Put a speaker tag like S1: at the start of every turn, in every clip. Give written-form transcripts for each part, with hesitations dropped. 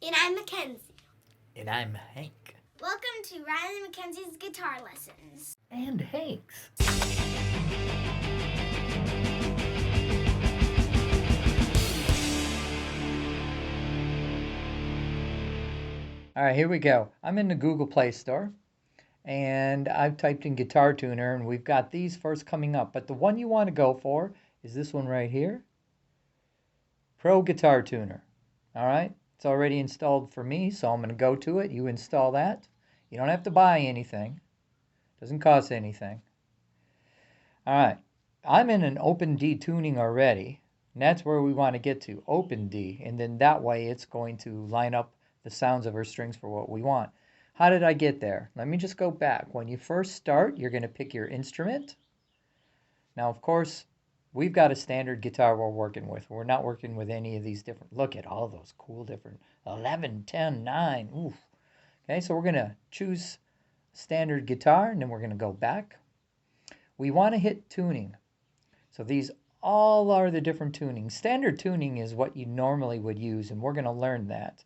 S1: And I'm Mackenzie.
S2: And I'm Hank.
S1: Welcome to Ryan and Mackenzie's Guitar Lessons.
S2: And Hank's. All right, here we go. I'm in the Google Play Store and I've typed in Guitar Tuner and we've got these first coming up. But the one you want to go for is this one right here, Pro Guitar Tuner. All right, it's already installed for me, so I'm going to go to it. You install that. You don't have to buy anything. Doesn't cost anything. All right, I'm in an open D tuning already, and that's where we want to get to, open D, and then that way it's going to line up the sounds of our strings for what we want. How did I get there? Let me just go back. When you first start, you're going to pick your instrument. Now, of course, we've got a standard guitar we're working with. We're not working with any of these different, look at all those cool different 11, 10, 9. Oof. Okay, so we're going to choose standard guitar, and then we're going to go back. We want to hit tuning. So these all are the different tunings. Standard tuning is what you normally would use, and we're going to learn that.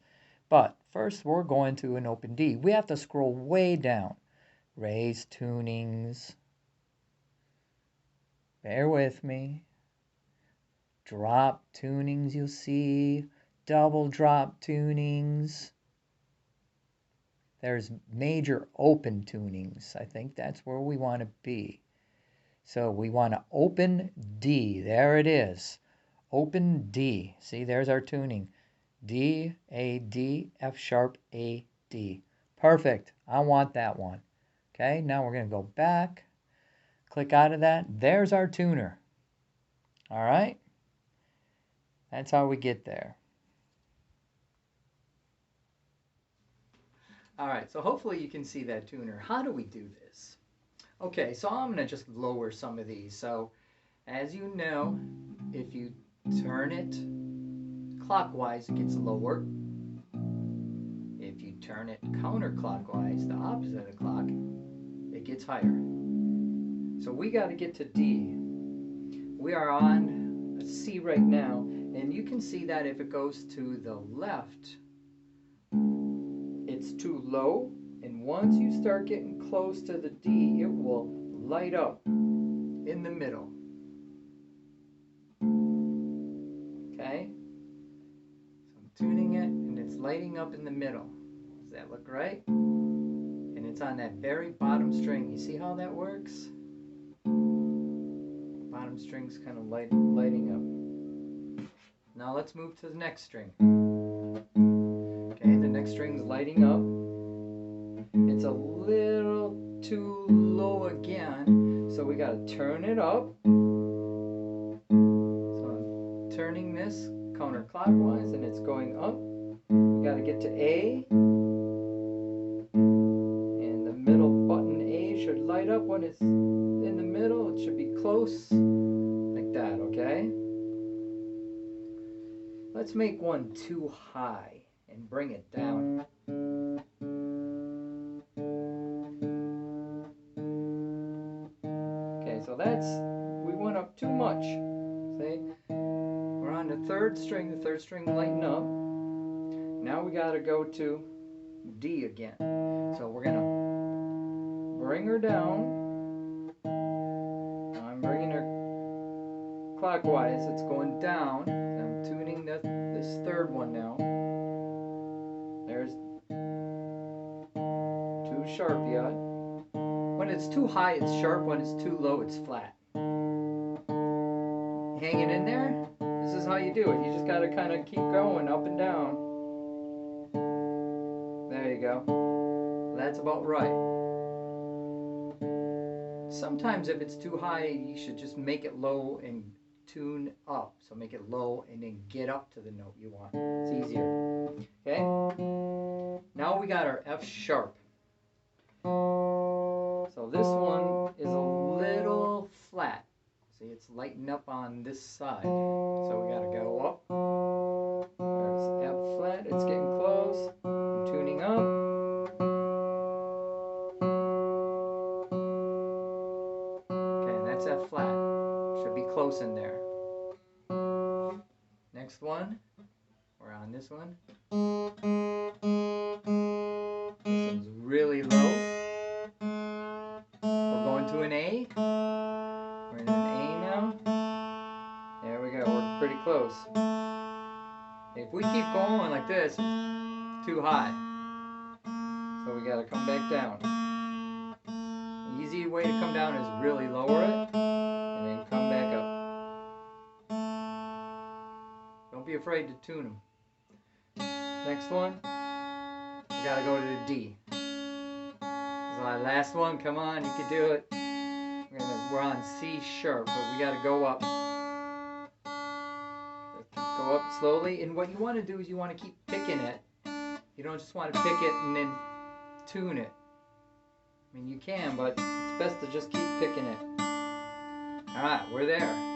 S2: But first, we're going to an open D. We have to scroll way down. Raise tunings. Bear with me. Drop tunings, you'll see. Double drop tunings. There's major open tunings. I think that's where we want to be. So we want to open D. There it is. Open D. See, there's our tuning. D, A, D, F sharp, A, D. Perfect. I want that one. Okay, now we're going to go back. Click out of that. There's our tuner. All right. That's how we get there. All right, so hopefully you can see that tuner. How do we do this? Okay, so I'm going to just lower some of these. So as you know, if you turn it clockwise, it gets lower. If you turn it counterclockwise, the opposite of clock, it gets higher. So we got to get to D. We are on C right now, and you can see that if it goes to the left, it's too low, and once you start getting close to the D, it will light up in the middle. Okay? So I'm tuning it, and it's lighting up in the middle. Does that look right? And it's on that very bottom string. You see how that works? Bottom string's kind of lighting up. Now let's move to the next string. Okay, the next string's lighting up. It's a little too low again, so we gotta turn it up. So I'm turning this counterclockwise and it's going up. We gotta get to A. And the middle button A should light up when it's in the middle. It should be close, like that, okay? Let's make one too high and bring it down. Okay, so we went up too much. See? We're on the third string lighting up. Now we gotta go to D again. So we're gonna bring her down. I'm bringing her clockwise, it's going down. I'm tuning this third one now. There's too sharp yet. When it's too high, it's sharp. When it's too low, it's flat. Hang it in there. This is how you do it. You just gotta kind of keep going up and down. There you go. That's about right. Sometimes if it's too high, you should just make it low and tune up. So make it low and then get up to the note you want. It's easier. Okay? Now we got our F sharp. So this one is a little flat. See, it's lighting up on this side. So we gotta go up. There's F flat, it's getting close. I'm tuning up. Okay, that's F flat. Should be close in there. Next one, we're on this one. goes. If we keep going like this, it's too high. So we gotta come back down. The easy way to come down is really lower it and then come back up. Don't be afraid to tune them. Next one, we gotta go to the D. This is our last one. Come on, you can do it. We're on C sharp, but we gotta go up. Go up slowly, and what you want to do is you want to keep picking it. You don't just want to pick it and then tune it. I mean, you can, but it's best to just keep picking it. Alright, we're there.